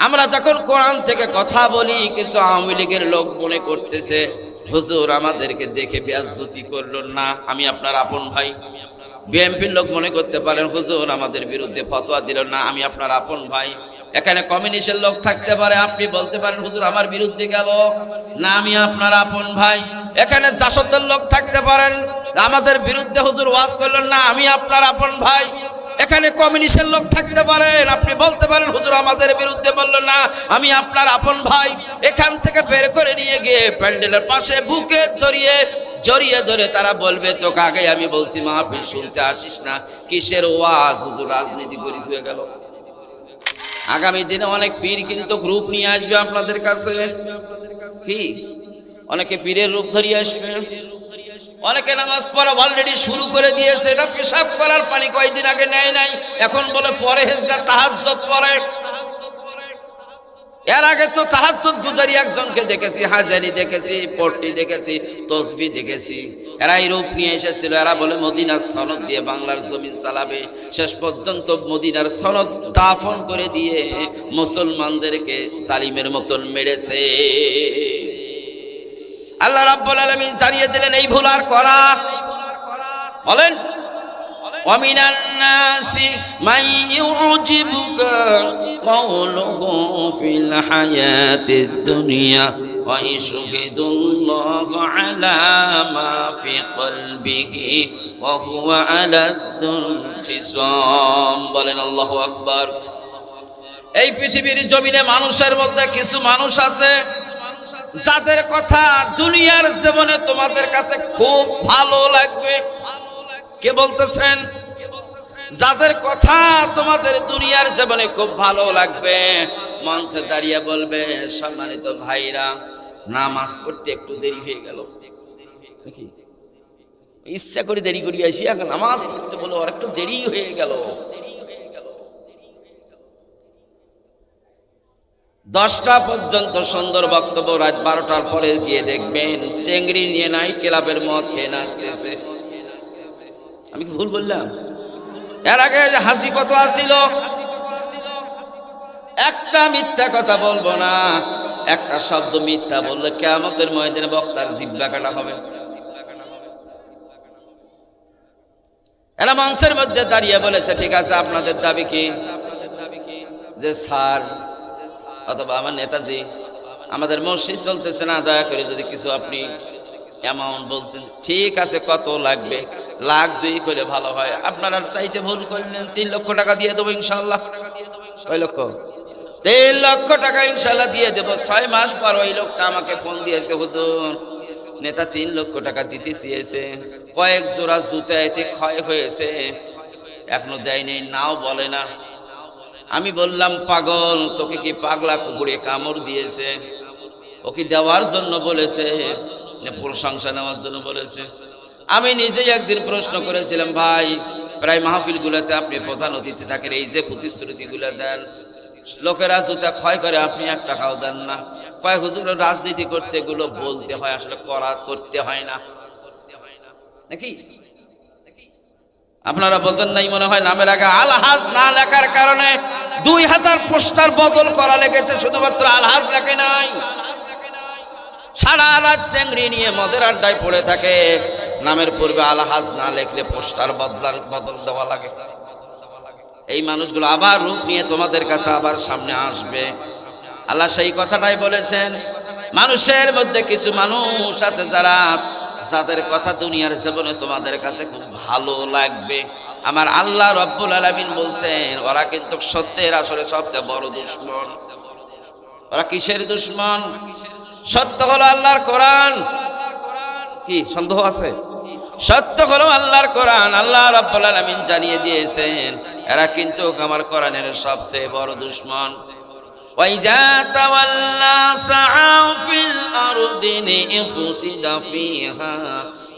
আমরা যখন কোরআন থেকে কথা বলি, কিছু আওয়ামী লীগের লোক মনে করতেছে হুজুর আমাদেরকে দেখে বেয়াজ্জতি করলো না, আমি আপনার আপন ভাই। বিএনপির লোক মনে করতে পারেন হুজুর আমাদের বিরুদ্ধে ফতোয়া দিল না, আমি আপনার আপন ভাই। এখানে কমিউনিস্টের লোক থাকতে পারে, আপনি বলতে পারেন হুজুর আমার বিরুদ্ধে গেল না, আমি আপনার আপন ভাই। এখানে জাসদের লোক থাকতে পারেন, আমাদের বিরুদ্ধে হুজুর ওয়াজ করলেন না, আমি আপনার আপন ভাই। এখানে কমিউনিস্টের লোক থাকতে পারেন, আপনি বলতে পারেন হুজুর আমাদের বিরুদ্ধে বললেন না, আমি আপনার আপন ভাই। এখান থেকে বের করে নিয়ে গিয়ে প্যান্ডেলের পাশে বুকে জড়িয়ে ধরে তারা বলবে তোকে আগে আমি বলছি মাহফিল শুনতে আসিস না, কিসের ওয়াজ, হুজুর রাজনীতি করে ধুয়ে গেল। আগামী দিনে অনেক পীর কিন্তু গ্রুপ নিয়ে আসবে আপনাদের কাছে, কি অনেকে পীরের রূপ ধরিয়ে আসবে, অনেকে নামাজ পড়া অলরেডি শুরু করে দিয়েছে। এটা পেশাব করার পানি কয়েকদিন আগে নেয় নাই, এখন বলে পরহেজগার তাহাজ্জুদ পড়ে। এর আগে তো তাহাজ্জুদ গুজারি একজনকে দেখেছি, হাজারি দেখেছি, পট্টি দেখেছি, তসবি দেখেছি। এরা এই রূপ নিয়ে এসেছিল, এরা বলে মদিনার সনদ দিয়ে বাংলার জমিন চালাবে। শেষ পর্যন্ত মদিনার সনদ দাফন করে দিয়ে মুসলমানদেরকে জালিমের মতন মেরেছে। আল্লাহ রাব্বুল আলামিন জানিয়ে দিলেন এই ভুল আর করা। বলেন وَمِنَ النَّاسِ مَن يُعْجِبُكَ قَوْلُهُ فِي الْحَيَاةِ الدُّنْيَا وَيَشْهَدُ اللَّهَ عَلَى مَا فِي قَلْبِهِ وَهُوَ أَلَدُّ الْخِصَامِ। বলেন আল্লাহু আকবার। এই পৃথিবীর জমিনে মানুষের মধ্যে কিছু মানুষ আছে যাদের কথা দুনিয়ার জীবনে তোমাদের কাছে খুব ভালো লাগবে। কে বলতেছেন? যাদের কথা তোমাদের দুনিয়ার জীবনে খুব ভালো লাগবে, মঞ্চে দাঁড়িয়ে বলবে সম্মানিত ভাইরা নামাজ পড়তে একটু দেরি হয়ে গেল, ইচ্ছা করে দেরি করি আসি, এখন নামাজ পড়তে বলো আর একটু দেরি হয়ে গেল। 10টা পর্যন্ত সুন্দর বক্তব্য, রাত 12টার পরে গিয়ে দেখবেন চেংড়ি নিয়ে নাইট ক্লাবের মদ খেয়ে নাচতেছে। আমি কি ভুল বললাম? এর আগে যে হাসি কত আসিল, একটা মিথ্যা কথা বলবো না, একটা শব্দ মিথ্যা বললে কিয়ামতের ময়দানে বক্তার জিহ্বা কাটা হবে। এরা মঞ্চের মধ্যে দাঁড়িয়ে বলেছে ঠিক আছে আপনাদের দাবি কি, যে স্যার অথবা আমার নেতাজি আমাদের মসজিদ চলতেছে না, দয়া করে যদি কিছু আপনি অ্যামাউন্ট বলতেন। ঠিক আছে কত লাগবে? 1,02,000 করে ভালো হয়। আপনারা চাইতে ভুল করলেন, 3 লক্ষ টাকা দিয়ে দেবো ইনশাল্লাহ। 6 লক্ষ 3 লক্ষ টাকা ইনশাল্লাহ দিয়ে দেবো। 6 মাস পর ওই লোকটা আমাকে ফোন দিয়েছে, হুজুর নেতা 3 লক্ষ টাকা দিতে চেয়েছে, কয়েক জোড়া জুতা এতে ক্ষয় হয়েছে, এখনো দেয় নেই, নাও বলে না। আমি বললাম পাগল, তোকে কি পাগলা কুকুরে কামড় দিয়েছে? ও কি দেওয়ার জন্য বলেছে না প্রশংসা নেওয়ার জন্য বলেছে? আমি নিজেই একদিন প্রশ্ন করেছিলাম, ভাই প্রায় মাহফিল গুলাতে আপনি প্রধান অতিথি থাকেন, এই যে প্রতিশ্রুতি গুলা দেন, লোকেরা জুতা ক্ষয় করে, আপনি 1 টাকাও দেন না। কয় হুজুর রাজনীতি করতে এগুলো বলতে হয়, আসলে করতে হয় না নাকি? আপনারা বোঝেন নাই মনে হয়। নামের আগে আলহাজ না লেখার কারণে 2000 পোস্টার বদল করা লেগেছে, শুধুমাত্র আলহাজ লেখে নাই। সারা রাত চেংড়ি নিয়ে মদের আড্ডায় পড়ে থাকে, নামের পূর্বে আলহাজ না লেখলে পোস্টার বদল দেওয়া লাগে। এই মানুষগুলো আবার রূপ নিয়ে তোমাদের কাছে আবার সামনে আসবে। আল্লাহ সেই কথাটাই বলেছেন, মানুষের মধ্যে কিছু মানুষ আছে যাদের কথা দুনিয়ার জীবনে তোমাদের কাছে খুব ভালো লাগবে। আমার আল্লাহ রব্বুল আলামিন বলছেন ওরা কিন্তু সত্যের আসলে সবচেয়ে বড় দুশমন। ওরা কিসের দুশমন? সত্য হলো আল্লাহর কোরআন। কি সন্দেহ আছে? সত্য হলো আল্লাহর কোরআন। আল্লাহ রাব্বুল আলামিন জানিয়ে দিয়েছেন এরা কিন্তু আমার কোরআনের সবচেয়ে বড় দুশমন। ওয়াইজা তাওয়াল্লা সাআ ফিল আরদি লিইফসিদা ফিহা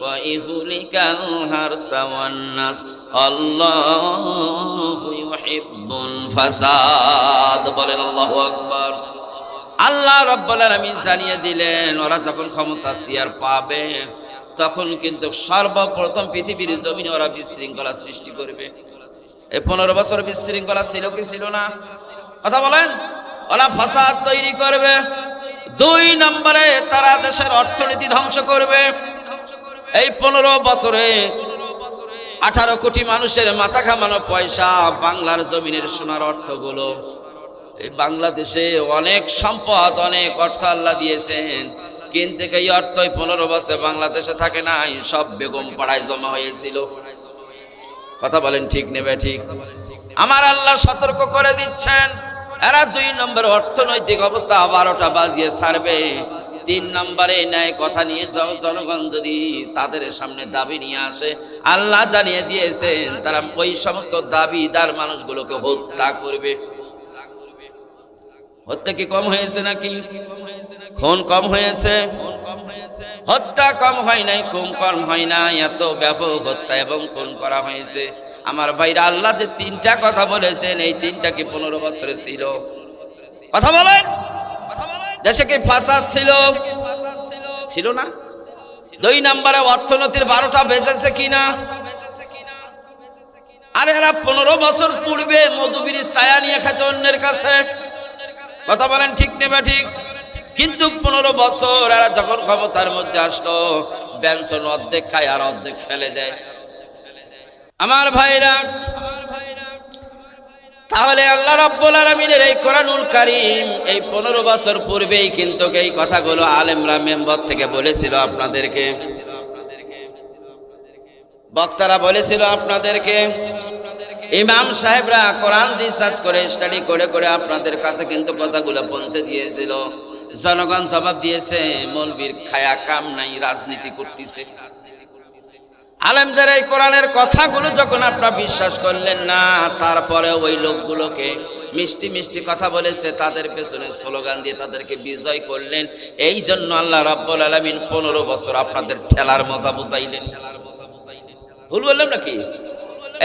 ওয়া ইহলিকাল হারসা ওয়ান নাস আল্লাহু ইউহিব্বুল ফাসাদ। বলেন আল্লাহু আকবার। আল্লাহ রাব্বুল আলামিন জানিয়ে দিলেন ওরা যখন ক্ষমতা সিয়ার পাবে তখন কিন্তু সর্বপ্রথম পৃথিবীর জমিনে ওরা বিশৃঙ্খলা সৃষ্টি করবে। এই 15 বছর বিশৃঙ্খলা ছিল কি ছিল না? কথা বলেন। ওরা ফাসাদ তৈরি করবে। 2 নম্বরে তারা দেশের অর্থনীতি ধ্বংস করবে। এই 15 বছরে 18 কোটি মানুষের মাথা ঘামানো পয়সা, বাংলার জমিনের সোনার অর্থগুলো, এই বাংলাদেশে অনেক সম্পদ, অনেক অর্থ আল্লাহ দিয়েছেন, কিন্তু এই অর্থই 15 বছর বাংলাদেশে থাকে নাই, সব বেগম পাড়ায় জমা হয়েছিল। কথা বলেন ঠিক নেবে ঠিক? আমার আল্লাহ সতর্ক করে দিচ্ছেন, এরা 2 নম্বর অর্থনৈতিক অবস্থা 12টা বাজিয়ে ছাড়বে। 3 নম্বরে ন্যায় কথা নিয়ে যাও, জনগণ যদি তাদের সামনে দাবি নিয়ে আসে, আল্লাহ জানিয়ে দিয়েছেন তারা ওই সমস্ত দাবিদার মানুষগুলোকে হত্যা করবে। হত্যা কি কম হয়েছে নাকি? খুন কম হয়েছে? হত্যা কম হয় নাই, খুন কম হয় নাই, এত ব্যাপক হত্যা এবং খুন করা হয়েছে। আমার ভাইরা, আল্লাহ যে 3টা কথা বলেছেন, এই 3টা কি 15 বছরে ছিল? কথা বলেন। দেশে কি ফাসাদ ছিল? ছিল না। 2 নম্বরে অর্থনীতির 12টা বেজেছে কিনা? আর এরা 15 বছর পূর্বে মধুবির ছায়া নিয়ে খেত অন্যের কাছে। কথা বলেন ঠিক নেবে ঠিক? কিন্তু 15 বছর এরা যখন ক্ষমতার মধ্যে আসলো, বেনসন অর্ধেক খায় আর অর্ধেক ফেলে দেয়। আমার ভাইরা, তাহলে আল্লাহ রাব্বুল আলামিনের এই কোরআনুল কারীম এই 15 বছর পূর্বেই কিন্তু এই কথাগুলো আলেমরা মেম্বার থেকে বলেছিল আপনাদেরকে, বক্তারা বলেছিল আপনাদেরকে, ইমাম সাহেবরা কোরআন রিসার্চ করে স্টাডি করে করে আপনাদের কাছে কিন্তু কথাগুলো পৌঁছে দিয়েছিল। জনগণ জবাব দিয়েছে, মৌলবীর খায়া কাম নাই, রাজনীতি করতেছে। আলেমদের এই কোরআনের কথাগুলো যখন আপনারা বিশ্বাস করলেন না, তারপরে ওই লোকগুলোকে মিষ্টি মিষ্টি কথা বলেছে, তাদের পেছনে স্লোগান দিয়ে তাদেরকে বিজয় করলেন। এই জন্য আল্লাহ রাব্বুল আলামিন 15 বছর আপনাদের ঠেলার মজা বুঝাইলেন। ভুল বললাম নাকি?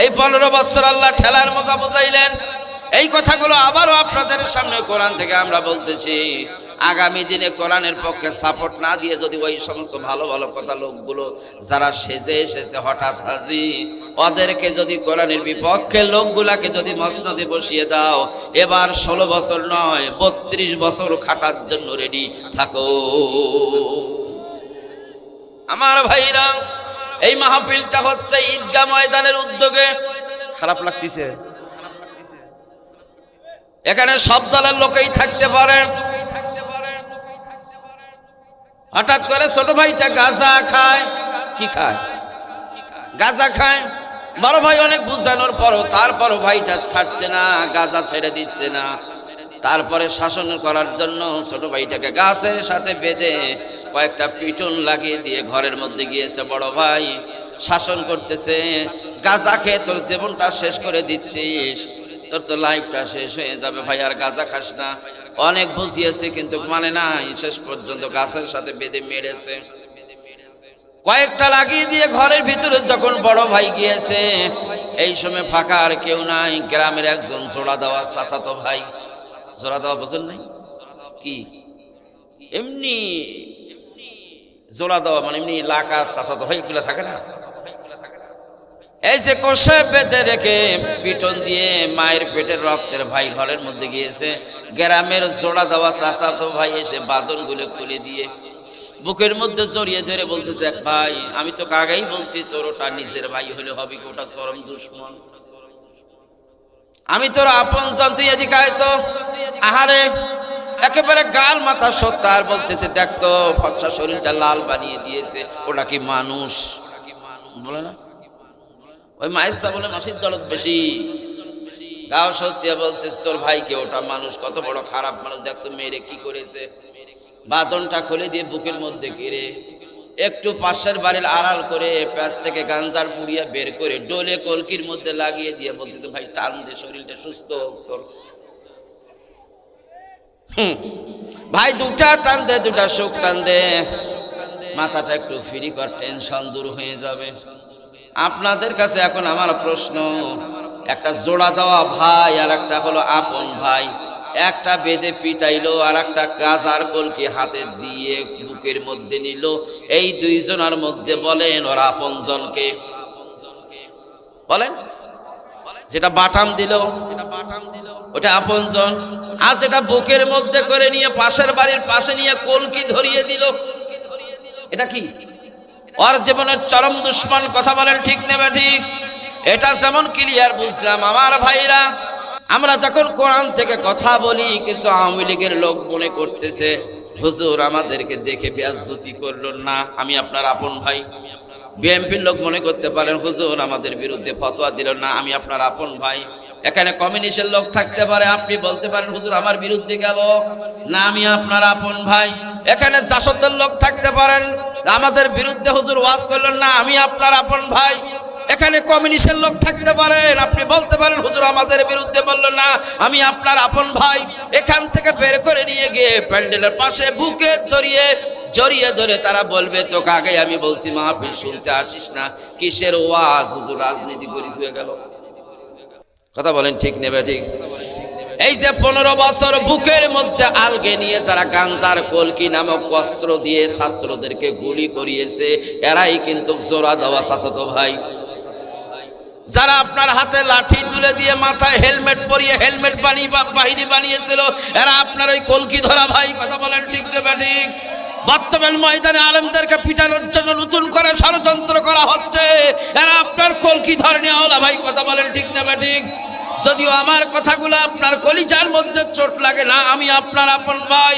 এই 15 বছর আল্লাহ ঠেলার মজা বুঝাইলেন। এই কথাগুলো আবারও আপনাদের সামনে কোরআন থেকে আমরা বলতেছি। আগামী দিনে কোরআনের পক্ষে সাপোর্ট না দিয়ে যদি ওই সমস্ত ভালো ভালো কথা লোকগুলো যারা সেজে এসেছে হঠাৎ হাজি, ওদেরকে যদি কোরআনের বিপক্ষে লোকগুলাকে যদি মসনদে বসিয়ে দাও, এবার 16 বছর নয় 32 বছর খাটার জন্য রেডি থাকো। আমার ভাইরা, এই মাহফিলটা হচ্ছে ঈদগাহ ময়দানের উদ্যোগে। খারাপ লাগতেছে? এখানে সব দলের লোকই থাকতে পারে। হঠাৎ করে ছোট ভাইটা গাঁজা খায়। কি খায়? গাঁজা খায়। বড় ভাই অনেক বুঝানোর পরও তারপরও ভাইটা ছাড়ছে না, গাঁজা ছেড়ে দিচ্ছে না। তারপরে শাসন করার জন্য ছোট ভাইটাকে গাছের সাথে বেঁধে কয়েকটা পিটুন লাগিয়ে দিয়ে ঘরের মধ্যে গিয়েছে। বড় ভাই শাসন করতেছে, গাঁজা খেয়ে তোর জীবনটা শেষ করে দিচ্ছিস, তোর তো লাইফটা শেষ হয়ে যাবে ভাই, আর গাঁজা খাস না। অনেক বুঝিয়েছে কিন্তু মানে না, শেষ পর্যন্ত গাছের সাথে বেঁধে মেরেছে। কয়েকটা লাগিয়ে দিয়ে ঘরের ভিতরে যখন বড় ভাই গিয়েছে, এই সময় ফাঁকা আর কেউ নাই। গ্রামের একজন জোড়া দেওয়া চাচাতো ভাই, জোড়া দেওয়া বোঝেন নাই কি? এমনি জোড়া দেওয়া মানে এমনি এলাকা চাচাতো ভাই গুলো থাকে না, এই যে কোষে বেঁধে রেখে পিটন দিয়ে মায়ের পেটের রক্তের ভাই ঘরের মধ্যে গিয়েছে। গ্রামের জোড়া দেওয়া চাচাতো ভাই এসে বাঁধন গুলো খুলে দিয়ে বুকের মধ্যে জড়িয়ে ধরে বলছে, দেখ ভাই, আমি তো আগেই বলছি তোর ওটা নিজের ভাই হলে হবে কি, ওটা চরম দুশ্মন, আমি তোর আপন জন, তুই এদিকে আয় তো। আহারে একেবারে গাল মাথা সত্য, আর বলতেছে দেখ তো ফচ্চা শরীরটা লাল বানিয়ে দিয়েছে, ওটা কি মানুষ? বলে না ওই মায়ের বলে মাসির দরদ বেশি। গাও সত্যি বলতেছে তোর ভাইকে ওটা মানুষ, কত বড় খারাপ মানুষ, দেখ তো মেরে কি করেছে। বাঁধনটা খুলে দিয়ে বুকের মধ্যে ঘিরে একটু পাশের বাড়ির আড়াল করে প্যাঁচ থেকে গাঞ্জার পুড়িয়া বের করে ডোলে কলকির মধ্যে লাগিয়ে দিয়ে বলতেছে ভাই টান দে, শরীরটা সুস্থ হোক তোর। ভাই দুটা টান দে, দুটা সুখ টান দে, মাথাটা একটু ফ্রি কর, টেনশন দূর হয়ে যাবে। আপনাদের কাছে এখন আমার প্রশ্ন, একটা জোড়া দেওয়া ভাই আর একটা হলো আপন ভাই, একটা বেঁধে পিটাইলো আর একটা গাজার কলকি হাতে দিয়ে বুকের মধ্যে নিল, এই দুইজনের মধ্যে বলেন ওর আপন জনকে? বলেন যেটা বাটাম দিল ওটা আপনজন, আর যেটা বুকের মধ্যে করে নিয়ে পাশের বাড়ির পাশে নিয়ে কলকি ধরিয়ে দিল, এটা কি? ওর জীবনের চরম দুশ্মন। কথা বলেন ঠিক নেবে ঠিক? এটা যেমন ক্লিয়ার বুঝলাম আমার ভাইরা, আমরা যখন কোরআন থেকে কথা বলি কিছু আওয়ামী লীগের লোক মনে করতেছে হুজুর আমাদেরকে দেখে বেয়াজ্জতি করলো না, আমি আপনার আপন ভাই। বিএনপির লোক মনে করতে পারেন হুজুর আমাদের বিরুদ্ধে ফতোয়া দিল না, আমি আপনার আপন ভাই। এখানে কমিউনিস্টের লোক থাকতে পারে, আপনি বলতে পারেন হুজুর আমার বিরুদ্ধে গেল না, আমি আপনার আপন ভাই। এখানে জাসদের লোক থাকতে পারেন, আমাদের বিরুদ্ধে হুজুর ওয়াজ করলেন না, আমি আপনার আপন ভাই। এখানে কমিউনিস্টের লোক থাকতে পারেন, আপনি বলতে পারেন হুজুর আমাদের বিরুদ্ধে বললেন না, আমি আপনার আপন ভাই। এখান থেকে বের করে নিয়ে গিয়ে প্যান্ডেলের পাশে বুকে জড়িয়ে ধরে তারা বলবে তোকে আগে আমি বলছি মাহফিল শুনতে আসিস না, কিসের ওয়াজ, হুজুর রাজনীতি করে ধুয়ে গেল। কথা বলেন ঠিক নেবে ঠিক? এই যে 15 বছর বুকের মধ্যে আলগে নিয়ে যারা গাঞ্জার কলকি নামক অস্ত্র দিয়ে ছাত্রদেরকে গুলি করিয়েছে, এরাই কিন্তু জোড়া দেওয়া চাচাতো ভাই। যারা আপনার হাতে লাঠি তুলে দিয়ে মাথায় হেলমেট পরিয়ে হেলমেট বাহিনী বানিয়েছিল, এরা আপনার ওই কলকি ধরা ভাই। কথা বলেন ঠিক নেবে ঠিক? বর্তমান ময়দানে আলেমদেরকে পিটানোর জন্য নতুন করে ষড়যন্ত্র করা হচ্ছে, এরা আপনার কলকি ধরনে আওলা ভাই। কথা বলেন ঠিক নেবে ঠিক? যদিও আমার কথাগুলো আপনার কলিজার মধ্যে চোট লাগে না, আমি আপনার আপন ভাই।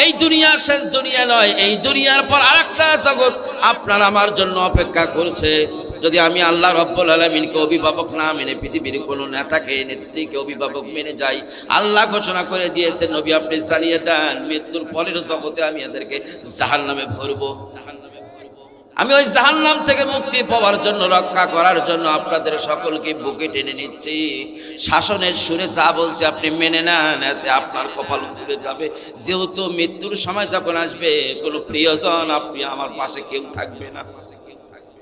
এই দুনিয়া শেষ দুনিয়া নয়, এই দুনিয়ার পর আরেকটা জগৎ আপনার আমার জন্য অপেক্ষা করছে। যদি আমি আল্লাহ রব্বুল আলামিনকে অভিভাবক না মেনে পৃথিবীর কোনো নেতাকে নেত্রীকে অভিভাবক মেনে যাই, আল্লাহ ঘোষণা করে দিয়েছেন নবী আপনি জানিয়ে দেন মৃত্যুর পরের জগতে আমি এদেরকে জাহান্নামে ভরবো। আমি ওই জাহান্নাম থেকে মুক্তি পাওয়ার জন্য, রক্ষা করার জন্য আপনাদের সকলকে বুকে টেনে নিচ্ছি। শাসনের সুরে যা বলছি আপনি মেনে নেন, এতে আপনার কপাল ঘুরে যাবে। যেহেতু মৃত্যুর সময় যখন আসবে কোনো প্রিয়জন আপনি আমার পাশে কেউ থাকবে না,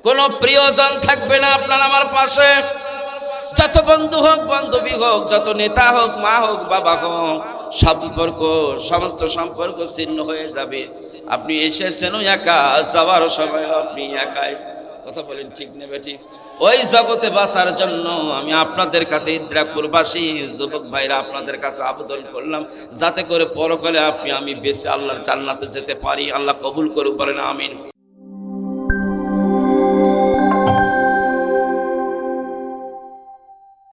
কোনো প্রিয়জন থাকবে না আপনার আমার পাশে। যত বন্ধু হোক বান্ধবী হোক, যত নেতা হোক মা হোক বাবা হোক, সমস্ত সম্পর্ক ছিন্ন হয়ে যাবে। আপনি এসেছেন একা, যাওয়ার সময় আপনি একাই। কথা বলেন ঠিক নেবে ঠিক? ওই জগতে বাঁচার জন্য আমি আপনাদের কাছে ইদ্রাকপুরবাসী যুবক ভাইরা আপনাদের কাছে আবেদন করলাম, যাতে করে পরকালে আমি বেঁচে আল্লাহর জান্নাতে যেতে পারি। আল্লাহ কবুল করুক, বলেন আমিন।